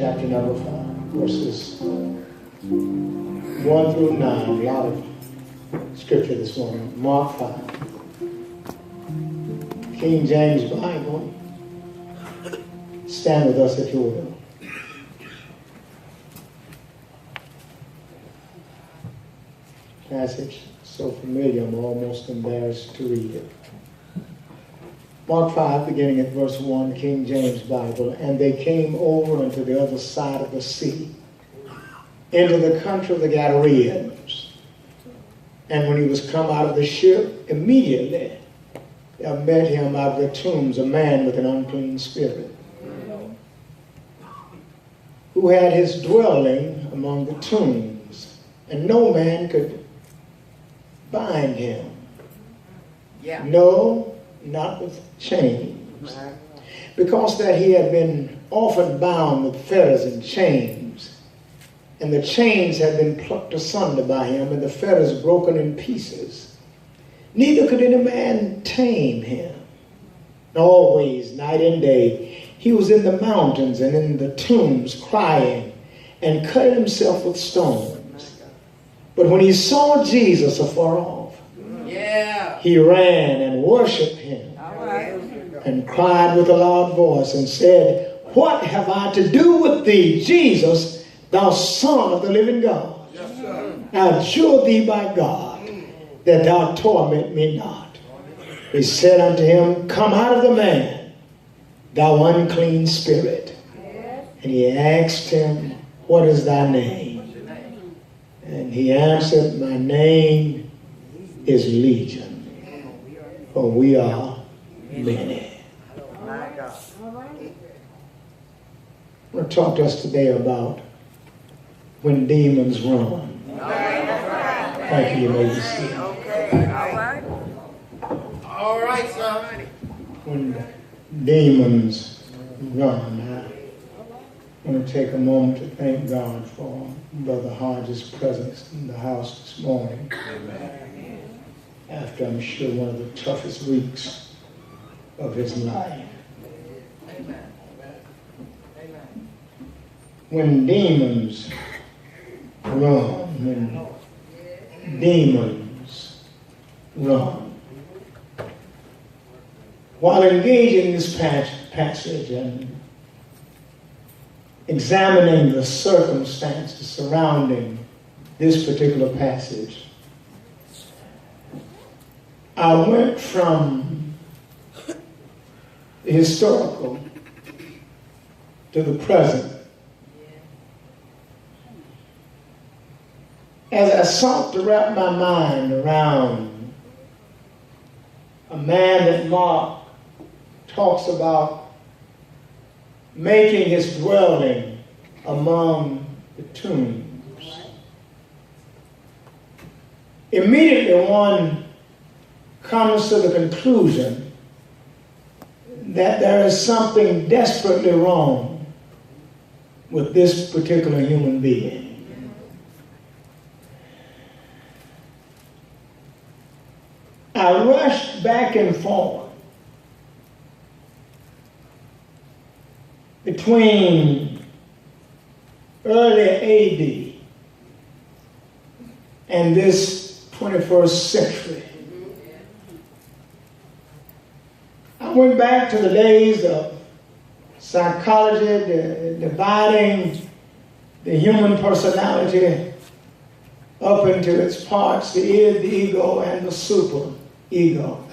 chapter number 5, verses 1 through 9. A lot of scripture this morning. Mark 5. King James Bible. Stand with us if you will. Passage so familiar I'm almost embarrassed to read it. Mark 5, beginning at verse 1, King James Bible. And they came over unto the other side of the sea, into the country of the Gadarenes. And when he was come out of the ship, immediately there met him out of the tombs a man with an unclean spirit, who had his dwelling among the tombs, and no man could bind him. Yeah. No, not with chains, because that he had been often bound with fetters and chains, and the chains had been plucked asunder by him, and the fetters broken in pieces. Neither could any man tame him. Always, night and day, he was in the mountains and in the tombs, crying, and cutting himself with stones. But when he saw Jesus afar off, he ran and worshipped him, and cried with a loud voice and said, What have I to do with thee, Jesus, thou Son of the living God? I adjure thee by God that thou torment me not. He said unto him, Come out of the man, thou unclean spirit. And he asked him, What is thy name? And he answered, My name is Legion, for we are many. I want to talk to us today about when demons run. Thank you, you may be seated. All right, son. When demons run, I want to take a moment to thank God for Brother Hodges' presence in the house this morning. Amen. After, I'm sure, one of the toughest weeks of his life. Amen. When demons run, when demons run. While engaging this passage and examining the circumstances surrounding this particular passage, I went from the historical to the present. As I sought to wrap my mind around a man that Mark talks about making his dwelling among the tombs, immediately one comes to the conclusion that there is something desperately wrong with this particular human being. I rushed back and forth between early AD and this 21st century. I went back to the days of psychology, dividing the human personality up into its parts, the id, the ego, and the super ego.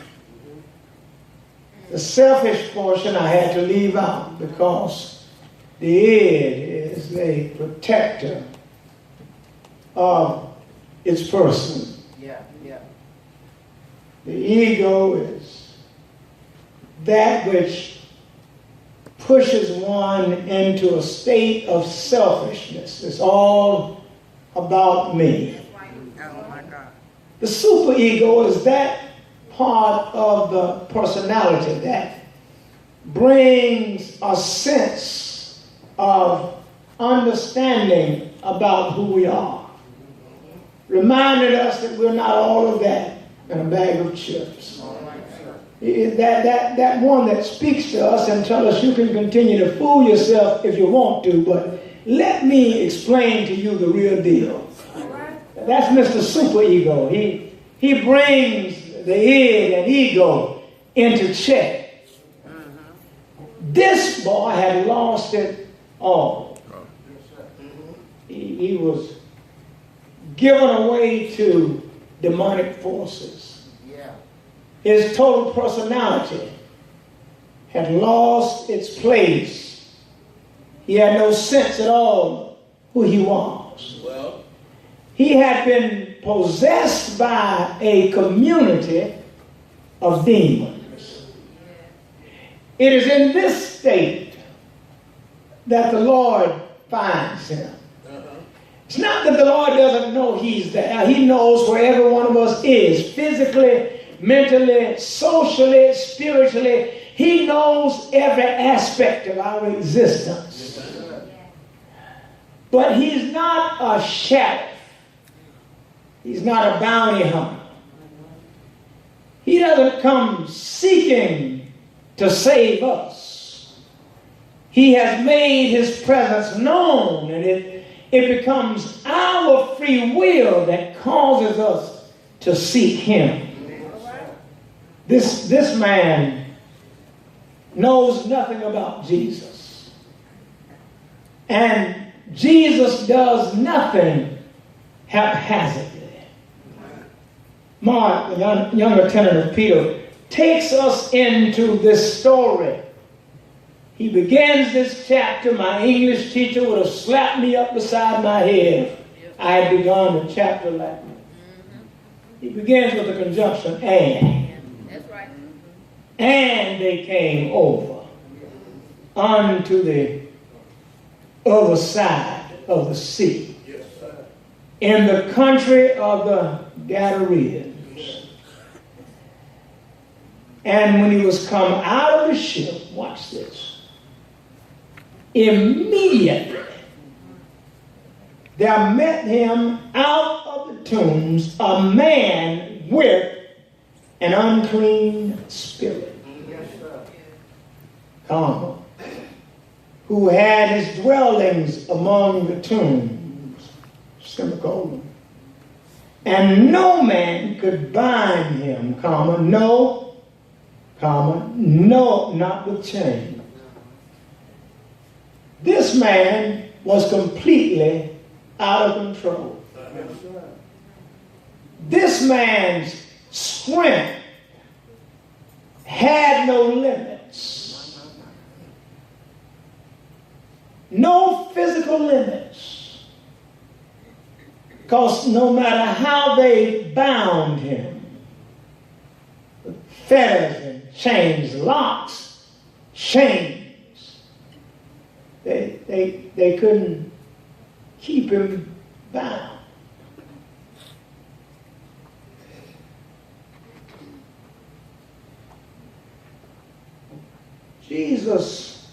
The selfish portion I had to leave out because the id is the protector of its person. The ego is that which pushes one into a state of selfishness. It's all about me. The superego is that part of the personality that brings a sense of understanding about who we are, reminding us that we're not all of that in a bag of chips. That one that speaks to us and tells us you can continue to fool yourself if you want to, but let me explain to you the real deal. That's Mr. Superego. He brings the id and ego into check. This boy had lost it all. He was given away to demonic forces. His total personality had lost its place. He had no sense at all who he was. He had been possessed by a community of demons. It is in this state that the Lord finds him. It's not that the Lord doesn't know he's there. He knows where every one of us is, physically, mentally, socially, spiritually. He knows every aspect of our existence. But he's not a sheriff. He's not a bounty hunter. He doesn't come seeking to save us. He has made his presence known, and it becomes our free will that causes us to seek him. This man knows nothing about Jesus. And Jesus does nothing haphazardly. Mark, the young lieutenant of Peter, takes us into this story. He begins this chapter. My English teacher would have slapped me up beside my head. I had begun the chapter Latin. He begins with the conjunction and. That's right. And they came over unto the other side of the sea, in the country of the Gadarenes. And when he was come out of the ship, watch this, immediately there met him out of the tombs a man with an unclean spirit, who had his dwellings among the tombs, semicolon. And no man could bind him, no, not with chains. This man was completely out of control. This man's strength had no limits. No physical limits. Because no matter how they bound him, fetters and chains, locks, chains, they couldn't keep him bound. Jesus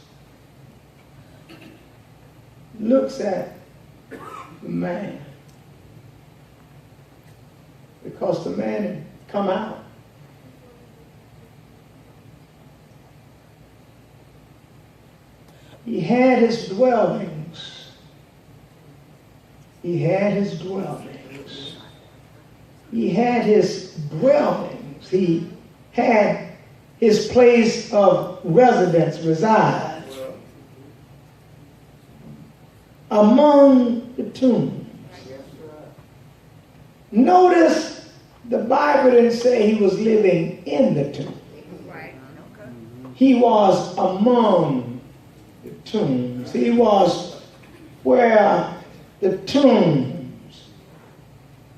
looks at the man because the man had come out. He had his dwellings. He had his dwellings. He had his dwellings. He had his place of residence, reside, among the tombs. Notice the Bible didn't say he was living in the tomb. He was among the tombs. He was where the tombs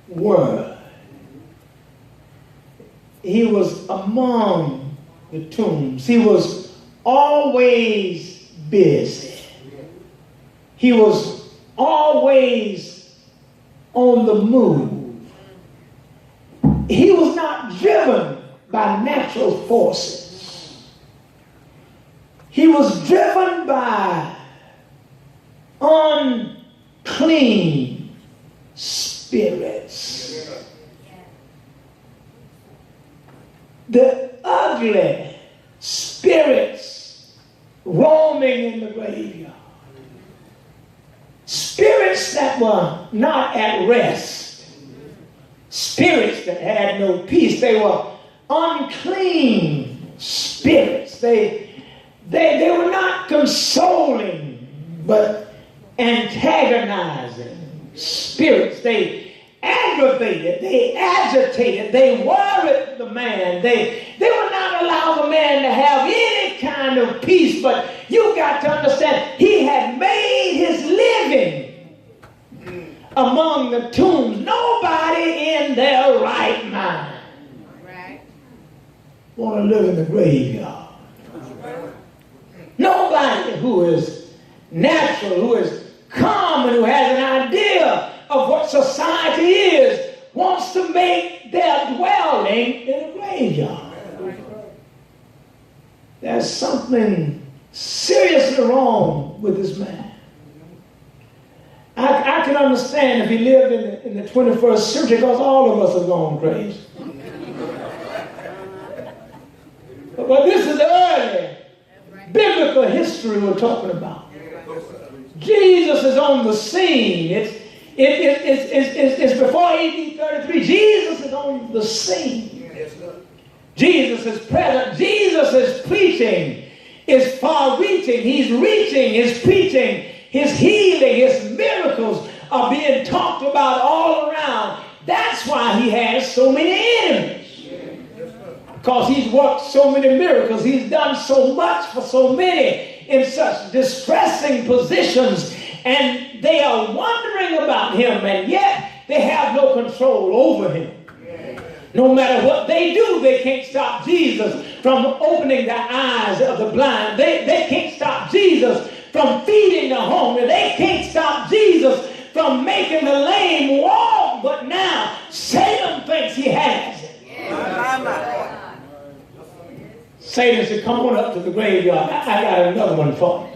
were. He was among the tombs. He was always busy. He was always on the move. He was not driven by natural forces. He was driven by unclean spirits. The other ugly spirits roaming in the graveyard. Spirits that were not at rest. Spirits that had no peace. They were unclean spirits. They were not consoling, but antagonizing spirits. They aggravated, they agitated, they worried the man. They would not allow the man to have any kind of peace. But you got to understand, he had made his living among the tombs. Nobody in their right mind want to live in the graveyard. Nobody who is natural, who is common, who has an idea of what society is, wants to make their dwelling in a graveyard. There's something seriously wrong with this man. I can understand if he lived in the 21st century, because all of us have gone crazy. But this is early biblical history we're talking about. Jesus is on the scene. It's before AD 33. Jesus is on the scene. Jesus is present. Jesus is preaching. Is far-reaching. He's reaching. He's preaching. His healing. His miracles are being talked about all around. That's why he has so many enemies. Because he's worked so many miracles. He's done so much for so many in such distressing positions. And they are wondering about him, and yet they have no control over him. No matter what they do, they can't stop Jesus from opening the eyes of the blind. They can't stop Jesus from feeding the hungry. They can't stop Jesus from making the lame walk. But now Satan thinks he has it. Satan said, come on up to the graveyard. I got another one for you.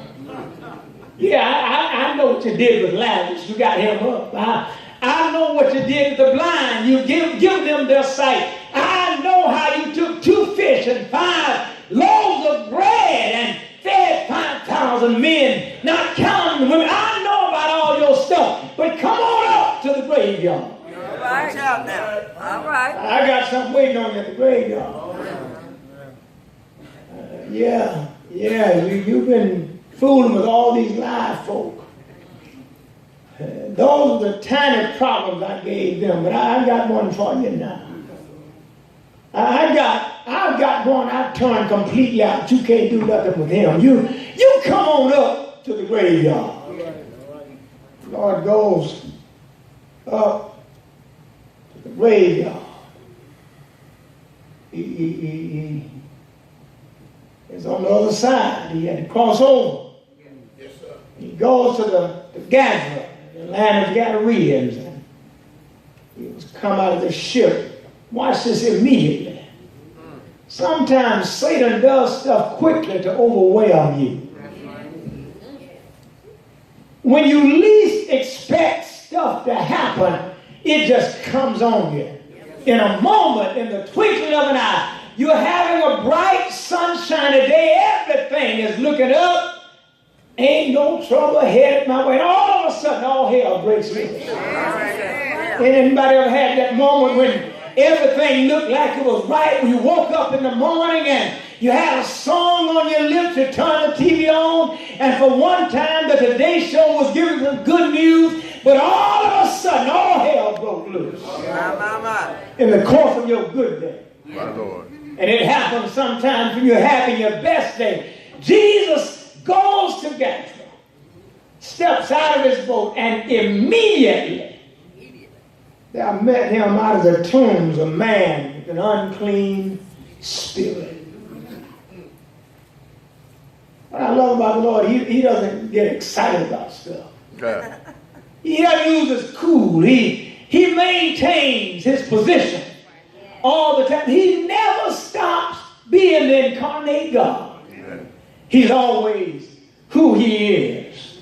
Yeah, I know what you did with Lazarus. You got him up. I know what you did with the blind. You give them their sight. I know how you took 2 fish and 5 loaves of bread and fed 5,000 men, not counting the women. I know about all your stuff. But come on up to the graveyard. All right, out now. All right. I got something waiting on you at the graveyard. You've been fooling with all these live folk. Those are the tiny problems I gave them, but I got one for you now. I've got one I turned completely out. You can't do nothing with him. You come on up to the graveyard. Lord goes up to the graveyard. He is on the other side. He had to cross over. Yes, sir. He goes to the Gaza, the land of the Gadareans, and he was come out of the ship. Watch this immediately. Sometimes Satan does stuff quickly to overwhelm you. When you least expect stuff to happen, it just comes on you. In a moment, in the twinkling of an eye, you're having a bright, sunshiny day. Everything is looking up. Ain't no trouble headed my way. And all of a sudden, all hell breaks loose. Anybody ever had that moment when everything looked like it was right? When you woke up in the morning and you had a song on your lips, you turned the TV on, and for one time the Today Show was giving some good news, but all of a sudden, all hell broke loose. In the course of your good day. My Lord. And it happens sometimes when you're having your best day. Jesus goes to Gaza, steps out of his boat, and immediately there met him out of the tombs a man with an unclean spirit. What I love about the Lord, he doesn't get excited about stuff. Okay. He doesn't use his cool. He maintains his position all the time. He never stops being the incarnate God. He's always who he is.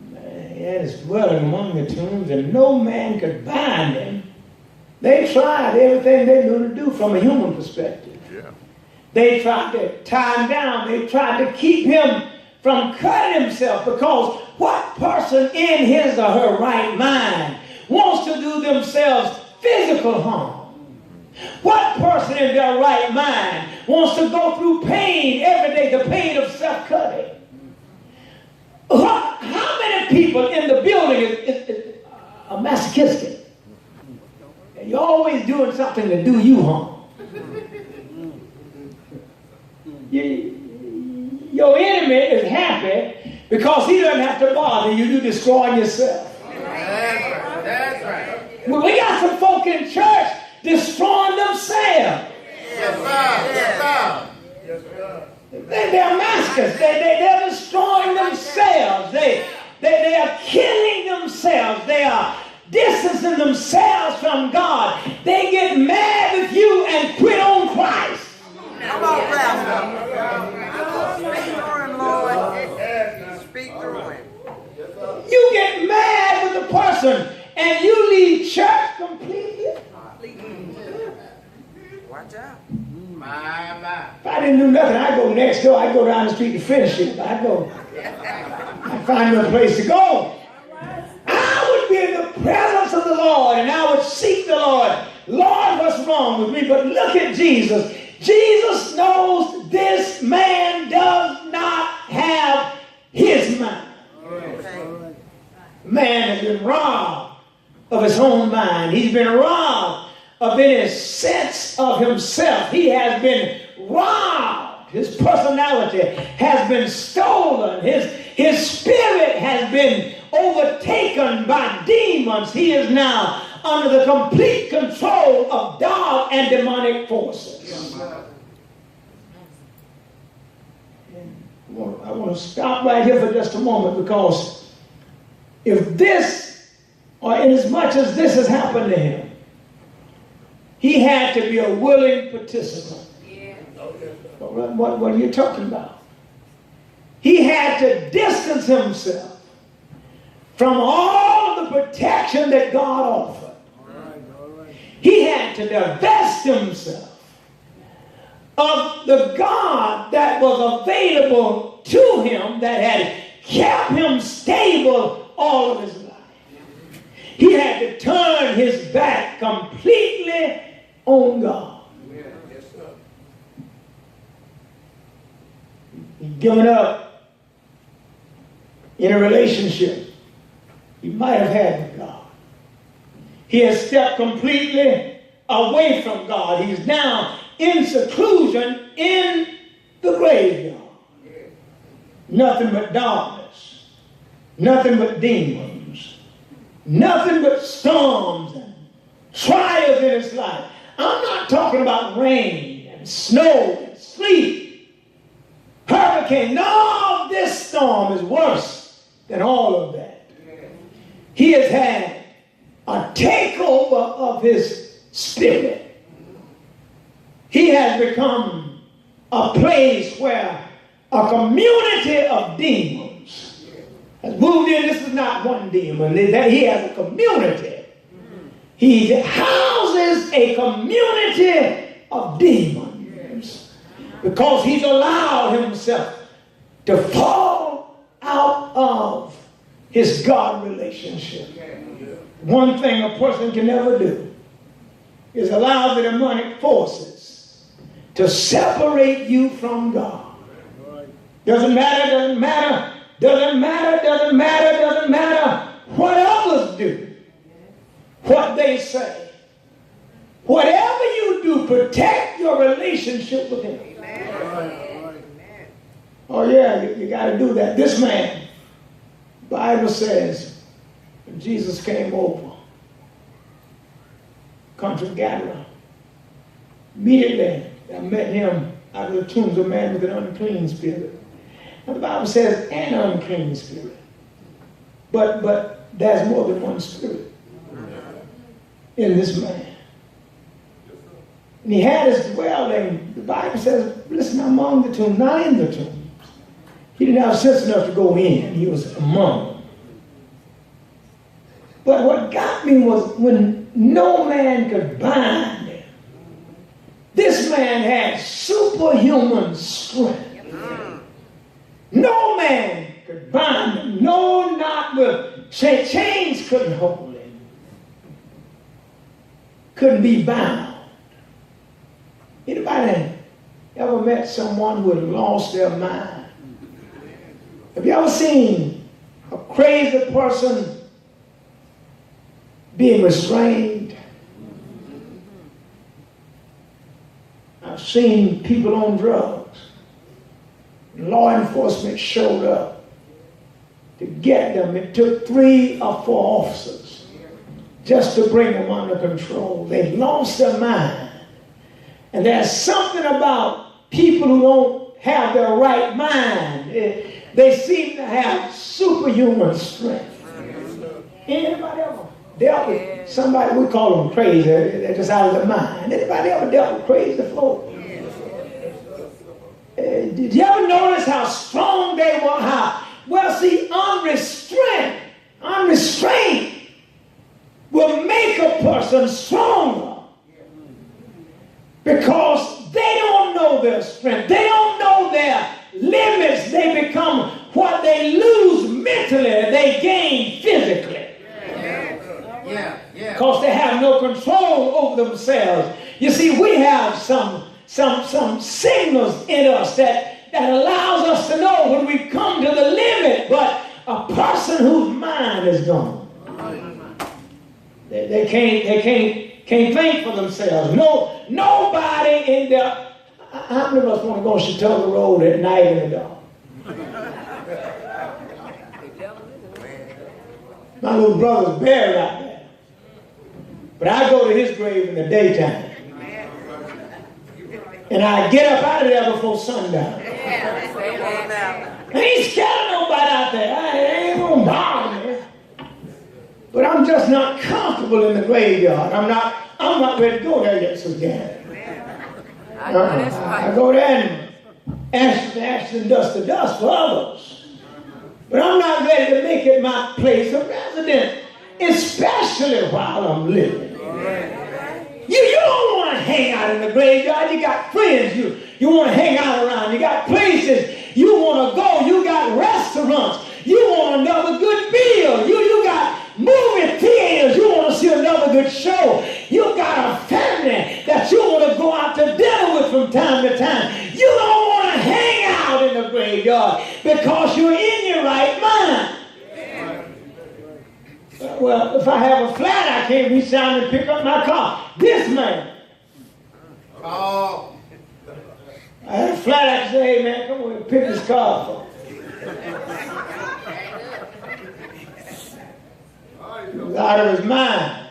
Man, is dwelling among the tombs, and no man could bind him. They tried everything they knew to do from a human perspective. They tried to tie him down. They tried to keep him from cutting himself, because what person in his or her right mind wants to do themselves physical harm? What person in their right mind wants to go through pain every day, the pain of self-cutting? How many people in the building are masochistic? And you're always doing something to do you harm. Your enemy is happy because he doesn't have to bother you. You're destroying yourself. That's right. Well, we got some folk in church destroying themselves. Yes, sir. They're maskers. They're destroying themselves. They are killing themselves. They are distancing themselves from God. They get mad with you and quit on Christ. Come on, Pastor. Speak through him, Lord. Speak through him. You get mad with the person and you leave church completely. Watch out. My. If I didn't do nothing, I'd go next door. I'd go down the street to finish it. I'd find me a place to go. I would be in the presence of the Lord and I would seek the Lord. Lord, what's wrong with me? But look at Jesus. Jesus knows this man does not have his mind. Man has been robbed of his own mind. He's been robbed of any sense of himself. He has been robbed. His personality has been stolen. His spirit has been overtaken by demons. He is now under the complete control of dark and demonic forces. I want to stop right here for just a moment, because if this, or inasmuch as this has happened to him, he had to be a willing participant. Yeah. What are you talking about? He had to distance himself from all of the protection that God offered. He had to divest himself of the God that was available to him, that had kept him stable all of his life. He had to turn his back completely on God. He'd given up in a relationship he might have had with God. He has stepped completely away from God. He's now in seclusion in the graveyard. Nothing but darkness. Nothing but demons. Nothing but storms and trials in his life. I'm not talking about rain and snow and sleet, hurricane. No, this storm is worse than all of that. He has had a takeover of his spirit. He has become a place where a community of demons has moved in. This is not one demon. He has a community. He houses a community of demons because he's allowed himself to fall out of his God relationship. One thing a person can never do is allow the demonic forces to separate you from God. Doesn't matter what others do, what they say. Whatever you do, protect your relationship with him. Oh yeah, you got to do that. This man, the Bible says, when Jesus came over, country of Galilee, immediately I met him out of the tombs, a man with an unclean spirit. And the Bible says, an unclean spirit. But there's more than one spirit in this man. And he had his dwelling, the Bible says, listen, among the tombs, not in the tombs. He didn't have sense enough to go in. He was among them. But what got me was when no man could bind him. This man had superhuman strength. No man could bind him. No, not with chains couldn't hold him. Couldn't be bound. Anybody ever met someone who had lost their mind? Have you ever seen a crazy person being restrained? I've seen people on drugs. Law enforcement showed up to get them. It took 3 or 4 officers just to bring them under control. They lost their mind. And there's something about people who don't have their right mind. They seem to have superhuman strength. Anybody ever dealt with somebody, we call them crazy, they're just out of their mind. Anybody ever dealt with crazy folk? Did you ever notice how strong they were? Well, see, unrestrained will make a person stronger because they don't know their strength. They don't know their limits. They become what they lose mentally, they gain physically. Because they have no control over themselves. You see, we have some signals in us that allows us to know when we come to the limit, but a person whose mind is gone, they can't think for themselves. Nobody in there. How many of us want to go on Chautauqua Road at night in the dark? My little brother's buried out there, but I go to his grave in the daytime. And I get up out of there before sundown. I ain't scared of nobody out there. I ain't gonna bother me. But I'm just not comfortable in the graveyard. I'm not ready to go there yet, Sister Gavin. I go there and ash and dust to dust for others. But I'm not ready to make it my place of residence, especially while I'm living. You don't want to hang out in the graveyard. You got friends you want to hang out around. You got places you want to go. You got restaurants. You want another good meal. You got movie theaters. You want to see another good show. You got a family that you want to go out to dinner with from time to time. You don't want to hang out in the graveyard because you're in your right mind. Well, if I have a flat, I can't reach down and pick up my car. This man. I had a flat, I could say, hey man, come on and pick this car for me. He was out of his mind.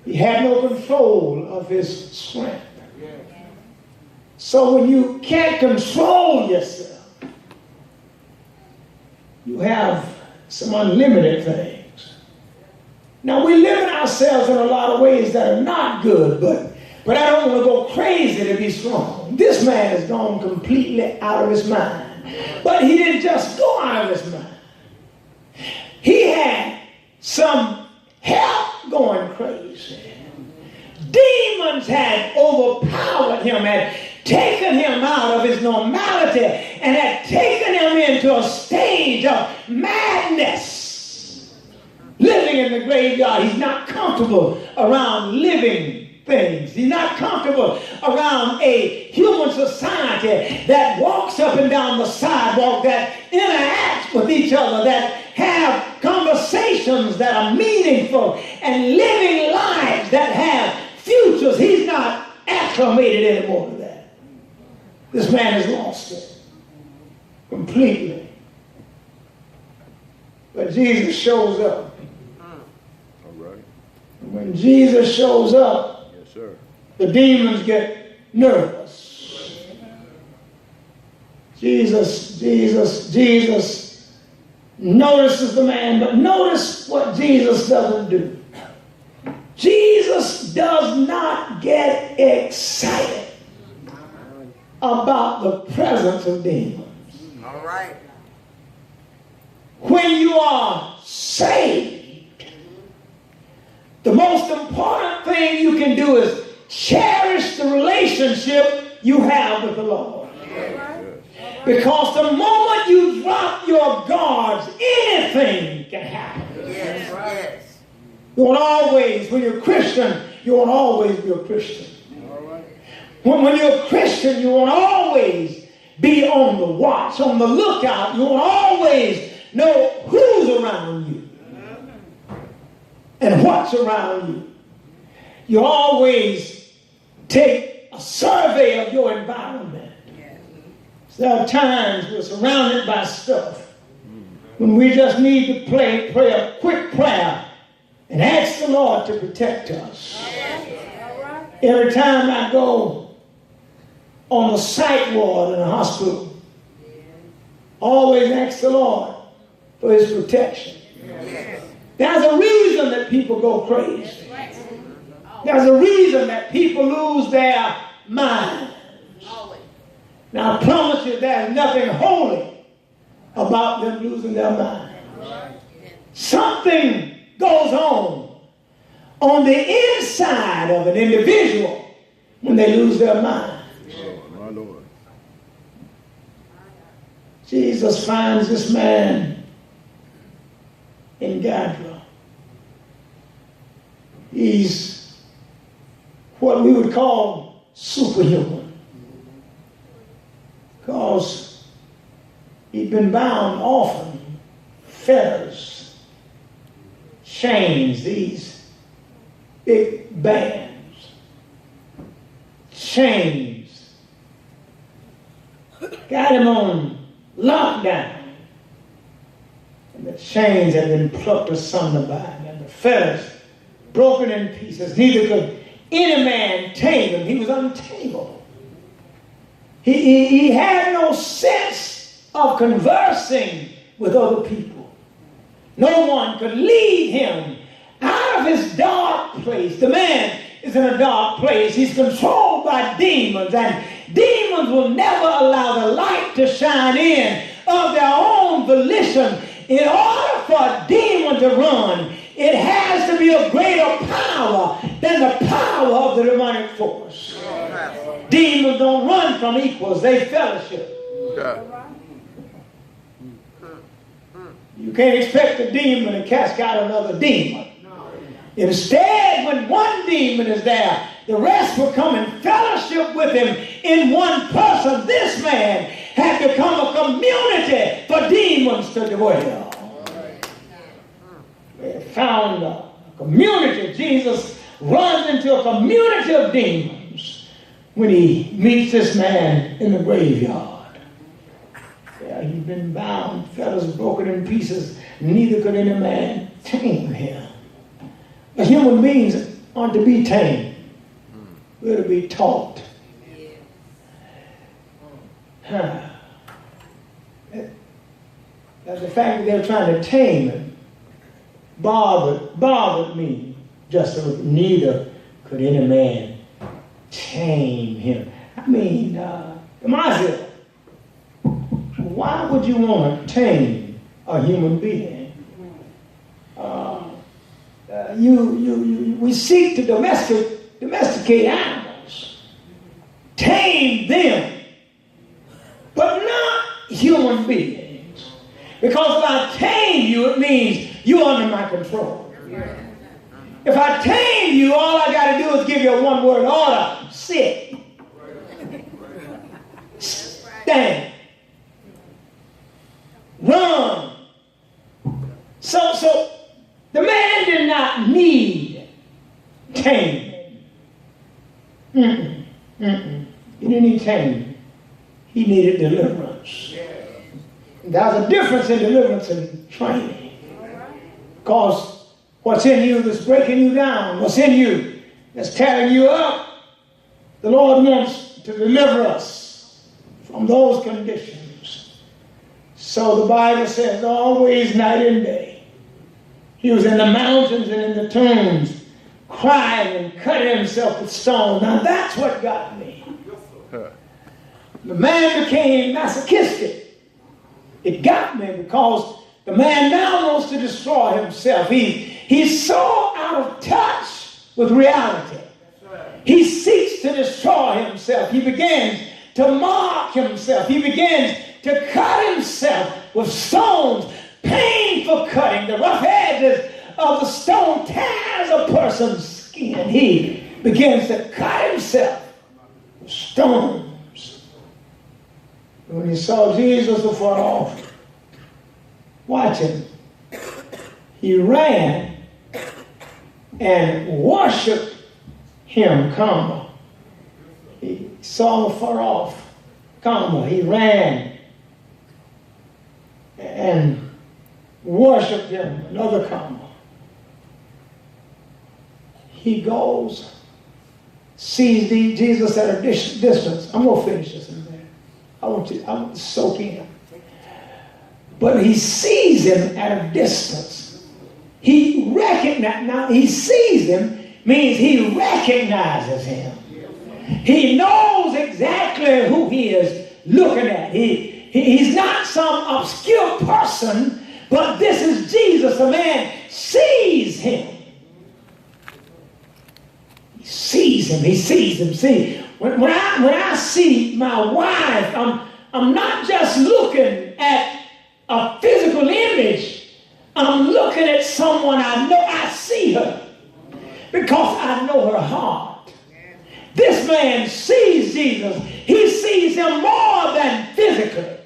He had no control of his strength. So when you can't control yourself, you have some unlimited things. Now we limit ourselves in a lot of ways that are not good, but I don't want to go crazy to be strong. This man has gone completely out of his mind. But he didn't just go out of his mind. He had some help going crazy. Demons had overpowered him, had taken him out of his normality, and had taken him into a stage of madness. Living in the graveyard, he's not comfortable around living things. He's not comfortable around a human society that walks up and down the sidewalk, that interacts with each other, that have conversations that are meaningful, and living lives that have futures. He's not acclimated anymore to that. This man has lost it completely. But Jesus shows up. All right. And when Jesus shows up, Yes, sir. the demons get nervous. Jesus notices the man, but notice what Jesus doesn't do. Jesus does not get excited about the presence of demons. All right. When you are saved, the most important thing you can do is cherish the relationship you have with the Lord. Because the moment you drop your guards, anything can happen. Yes, yes. You won't always, when you're a Christian, you won't always be a Christian. When you're a Christian, you won't always be on the watch, on the lookout. You won't always know who's around you and what's around you. You always take a survey of your environment. There are times we're surrounded by stuff when we just need to pray a quick prayer and ask the Lord to protect us. Every time I go on the psych ward in a hospital, always ask the Lord for his protection. There's a reason that people go crazy. There's a reason that people lose their minds. Now I promise you there's nothing holy about them losing their mind. Something goes on the inside of an individual when they lose their mind. My Lord. Jesus finds this man in Gadara. He's what we would call superhuman. Because he'd been bound often, fetters, chains, these big bands, chains, got him on lockdown, and the chains had been plucked asunder by him, and the fetters broken in pieces. Neither could any man tame him. He was untamable. He had no sense of conversing with other people. No one could lead him out of his dark place. The man is in a dark place. He's controlled by demons, and demons will never allow the light to shine in of their own volition. In order for a demon to run, it has to be of greater power than the power of the demonic force. Demons don't run from equals, they fellowship. You can't expect a demon to cast out another demon. Instead, when one demon is there, the rest will come and fellowship with him in one person. This man had become a community for demons to dwell. They found a community. Jesus runs into a community of demons when he meets this man in the graveyard. Yeah, he'd been bound, fetters broken in pieces, neither could any man tame him. But human beings aren't to be tamed. We're to be taught. That's the fact that they're trying to tame him bothered me. Just so neither could any man tame him. I mean, Mazil, why would you want to tame a human being? We seek to domesticate animals, tame them, but not human beings. Because if I tame you, it means you're under my control. If I tame you, all I got to do is give you a one-word order: sit, stand, run. So the man did not need taming. He didn't need taming. He needed deliverance. There's a difference in deliverance and training. Because what's in you that's breaking you down, what's in you that's tearing you up, the Lord wants to deliver us from those conditions. So the Bible says always night and day. He was in the mountains and in the tombs, crying and cutting himself with stones. Now that's what got me. The man became masochistic. It got me because the man now wants to destroy himself. He's so out of touch with reality. He seeks to destroy himself. He begins to mark himself. He begins to cut himself with stones. Painful cutting. The rough edges of the stone tears a person's skin. He begins to cut himself with stones. When he saw Jesus afar off, watch him. He ran and worshiped him, comma. He saw afar off, comma. He ran and worshiped him, another comma. He goes, sees Jesus at a distance. I'm going to finish this in there. I want to soak in. But he sees him at a distance. He recognizes, now he sees him means he recognizes him. He knows exactly who he is looking at. He's not some obscure person, but this is Jesus. The man sees him. He sees him. He sees him. See, when I see my wife, I'm not just looking at a physical image. I'm looking at someone I know. I see her because I know her heart. This man sees Jesus. He sees him more than physically.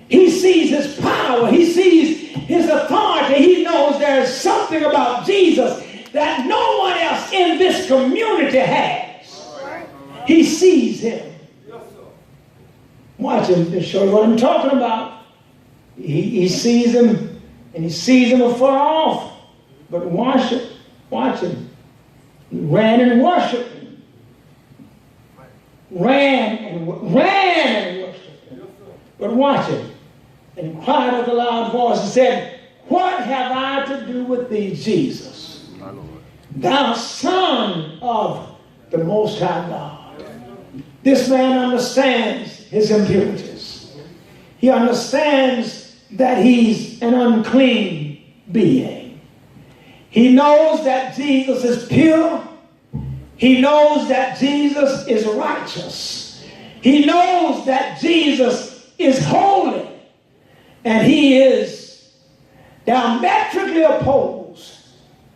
He sees his power. He sees his authority. He knows there is something about Jesus that no one else in this community has. He sees him. Watch him to show you what I'm talking about. He sees him, and he sees him afar off. But watch him. He ran and worshiped him. Ran and worshiped him. But watch him. And he cried with a loud voice and said, "What have I to do with thee, Jesus, thou Son of the Most High God?" This man understands his impurities. He understands that he's an unclean being. He knows that Jesus is pure. He knows that Jesus is righteous. He knows that Jesus is holy. And he is diametrically opposed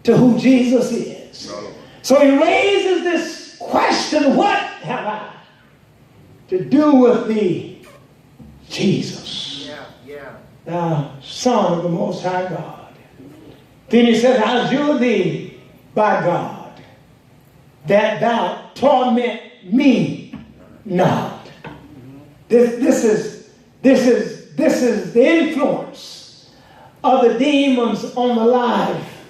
to who Jesus is. So he raises this question, what have I to do with thee, Jesus, thou Son of the Most High God? Then he says, I adjure thee by God that thou torment me not. This is the influence of the demons on the life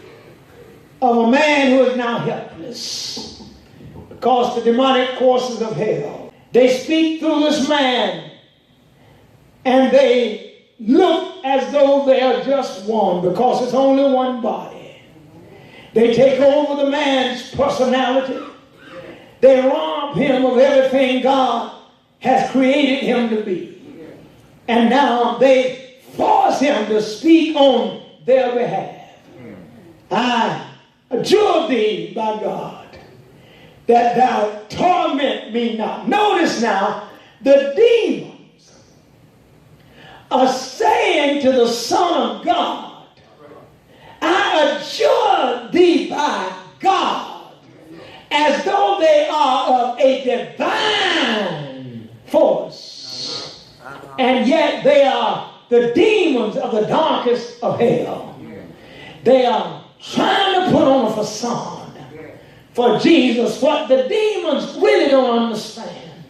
of a man who is now helpless. Because the demonic forces of hell, they speak through this man, and they look as though they are just one, because it's only one body. They take over the man's personality. They rob him of everything God has created him to be. And now they force him to speak on their behalf. I adjure thee by God that thou torment me not. Notice now, the demons are saying to the Son of God, I adjure thee by God, as though they are of a divine force. And yet they are the demons of the darkest of hell. They are trying to put on a facade for Jesus. What the demons really don't understand.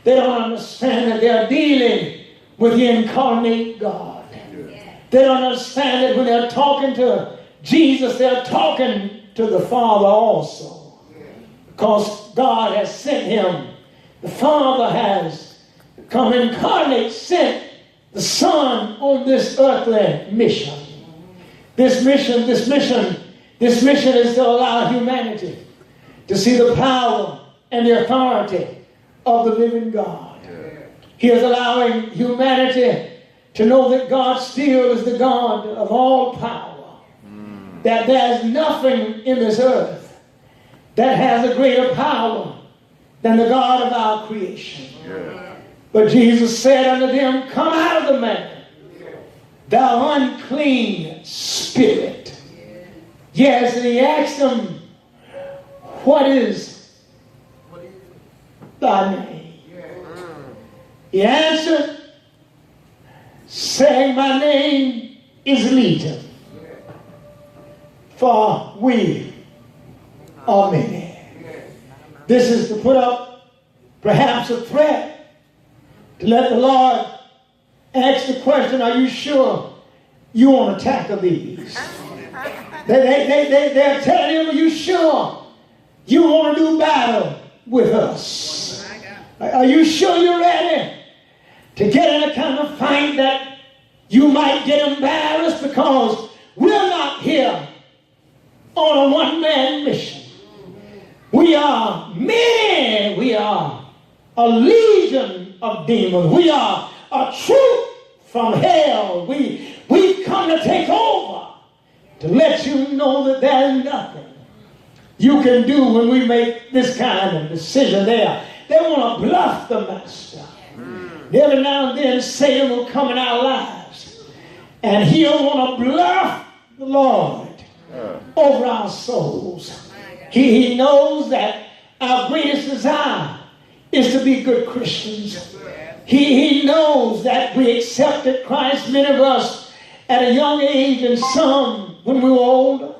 They don't understand that they're dealing with the incarnate God. They don't understand that when they're talking to Jesus, they're talking to the Father also. Because God has sent him. The Father has come incarnate, sent the Son on this earthly mission. This mission is to allow humanity to see the power and the authority of the living God. He is allowing humanity to know that God still is the God of all power. That there's nothing in this earth that has a greater power than the God of our creation. Yeah. But Jesus said unto them, come out of the man, thou unclean spirit. Yes, and he asked them, what is thy name? He answered, saying, my name is Legion, for we are many. This is to put up perhaps a threat, to let the Lord ask the question, are you sure you want to tackle these? They're telling him, are you sure you want to do battle with us? Are you sure you're ready to get in a kind of fight that you might get embarrassed, because we're not here on a one-man mission. We are many. We are a legion of demons. We are a troop from hell. We've come to take over, to let you know that there's nothing you can do when we make this kind of decision. They want to bluff the master. Every now and then Satan will come in our lives, and he'll want to bluff the Lord over our souls. He knows that our greatest desire is to be good Christians. He knows that we accepted Christ, many of us, at a young age, and some when we were older.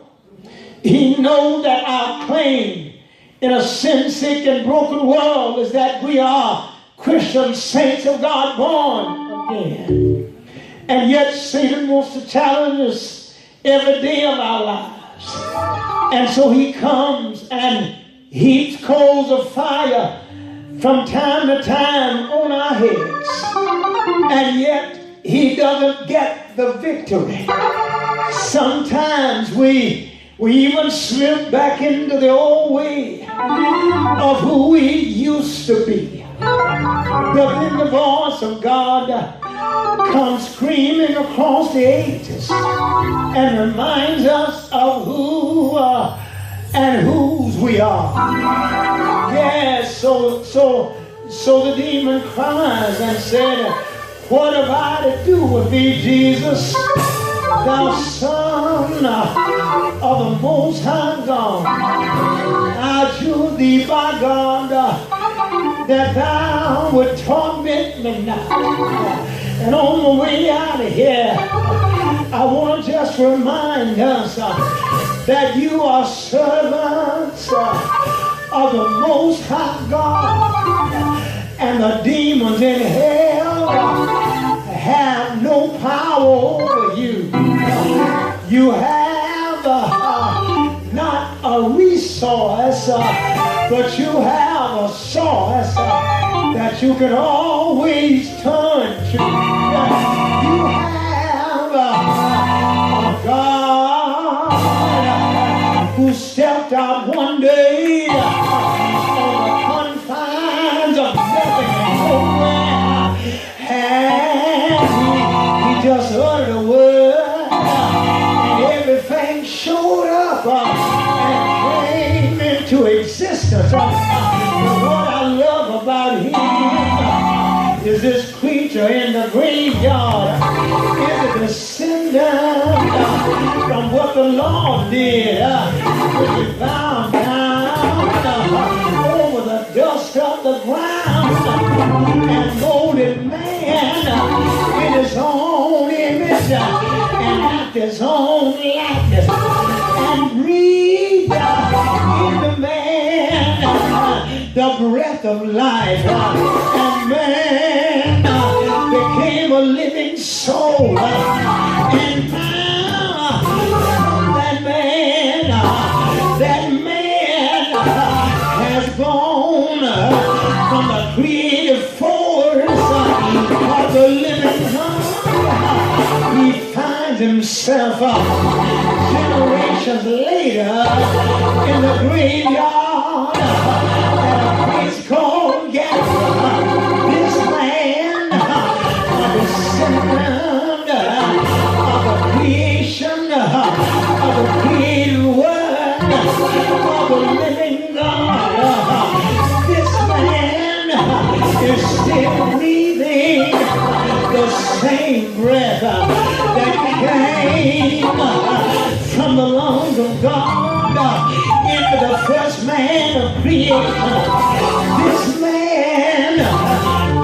He knows that our claim in a sin-sick and broken world is that we are Christian saints of God born again. And yet Satan wants to challenge us every day of our lives. And so he comes and heaps coals of fire from time to time on our heads. And yet he doesn't get the victory. Sometimes we even slip back into the old way of who we used to be. But then the voice of God comes screaming across the ages and reminds us of who and whose we are. Yes, so the demon cries and said, what have I to do with thee, Jesus, thou Son of the Most High God? I adjure thee by God that thou would torment me now. And on the way out of here, I want to just remind us that you are servants of the Most High God, and the demons in hell have no power over you. You have not a resource, but you have a source that you can always turn to. You have a God who stepped out one day on the confines of nothing and nowhere, and he just uttered a word, and everything showed up and came into existence. But what I love about him is this creature in the graveyard is a descendant from what the Lord did when he bowed down over the dust of the ground and molded man in his own image and after his own likeness, and breathed into man the breath of life, and man became a living soul. And now that man has gone from the creative force of the living God. He finds himself generations later in the graveyard at a place called Gaza. This man, a descendant of the creation, of the created word, of the living still breathing the same breath that came from the lungs of God into the first man of creation. This man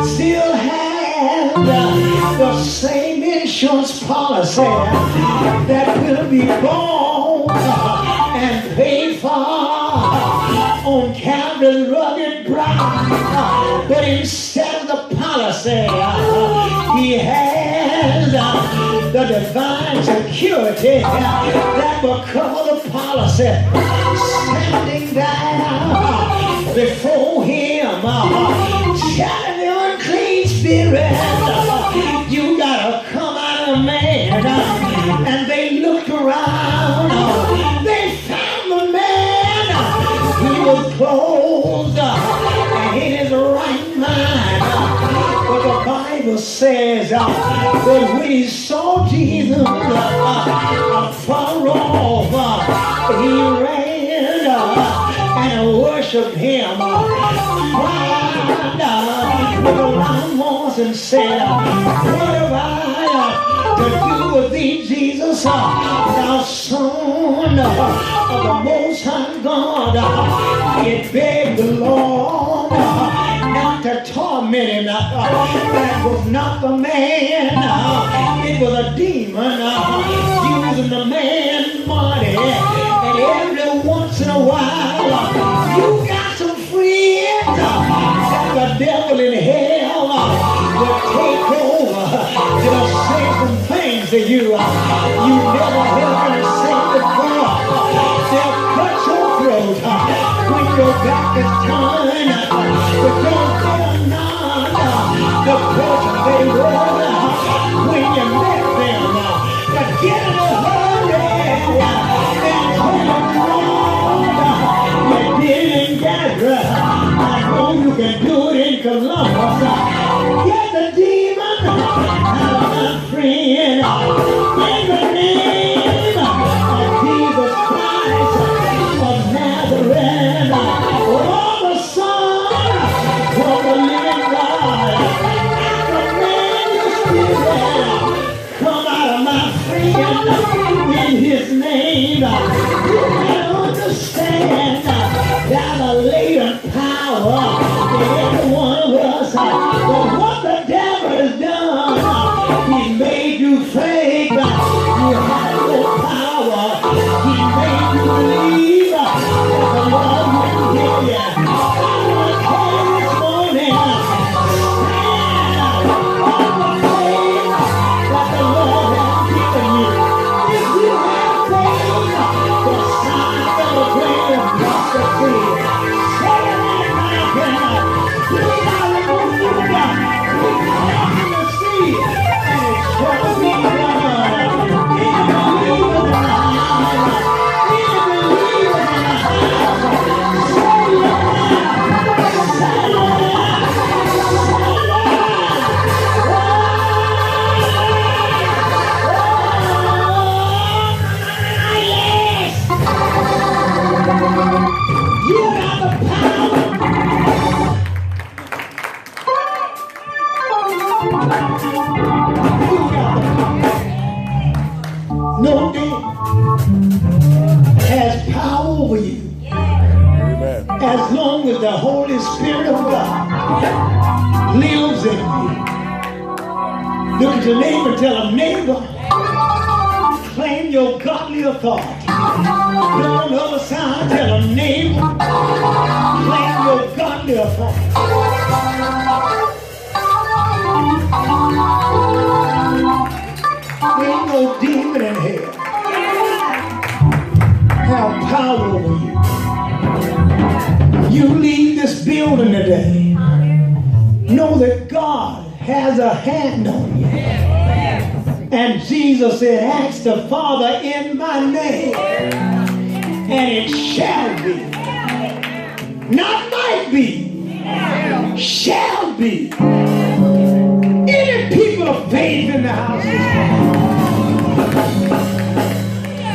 still has the same insurance policy that will be bought and paid for on Calvary's rugged brow. But instead of the policy, he has the divine security that will cover the policy. Standing down before him, telling the unclean spirit, you gotta come out of man. And they looked around, they found the man. He was clothed and in his right mind. But the Bible says that when he saw Jesus far off, he ran and worshiped him, cried with a loud voice and said, what have I to do with thee, Jesus, thou Son of the Most High God? He begged the Lord not to torment him. That was not the man, it was a demon using the man's body. And every once in a while, you got some friends that the devil in hell will take over. They'll say some things to you never heard them say before. They'll cut your throat when your back is turned. But don't tell none the person they were when you met them. But get in a hurry and tell them wrong. You didn't get it. I know you can do it in Columbus. Get the demon out of my friend. In the name of Jesus Christ of Nazareth, oh, the Son of the living God, I command your spirit, come out of my friend in his name. You can understand that a latent power in every one of us. But what the devil has done, he made you fake. You have no power. He made you believe that the Lord wouldn't hear you. I want to tell you this morning, stand on the faith that the Lord has given you. If you have faith, the size of a grain of mustard seed, say it like my friend, we are the Beulah, we are the sea, and it shall be done. In the believers in the house, in the believers in the house, say yeah, say you got the power. You got the power. No demon has power over you. Amen. As long as the Holy Spirit of God lives in you. Look at your neighbor and tell him, neighbor, claim your godly authority. Look on the other side, tell them, neighbor, claim your godly authority. There ain't no demon in hell have power over you. You leave this building today, know that God has a hand on you. And Jesus said, ask the Father in my name, and it shall be. Not might be, shall be. Any people of faith in the house this morning?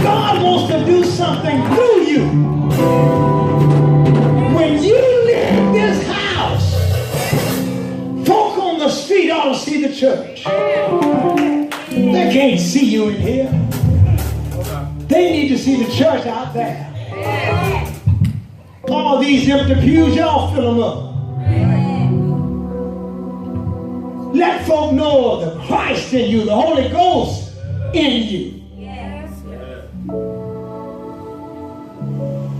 God wants to do something through you. When you leave this house, folk you in here. They need to see the church out there. All these empty pews, y'all fill them up. Let folk know of the Christ in you, the Holy Ghost in you.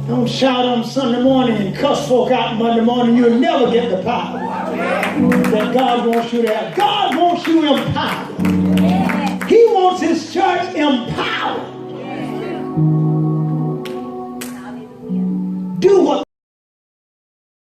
Don't shout on Sunday morning and cuss folk out Monday morning. You'll never get the power that God wants you to have. God wants you empowered. He wants his church empowered. Do what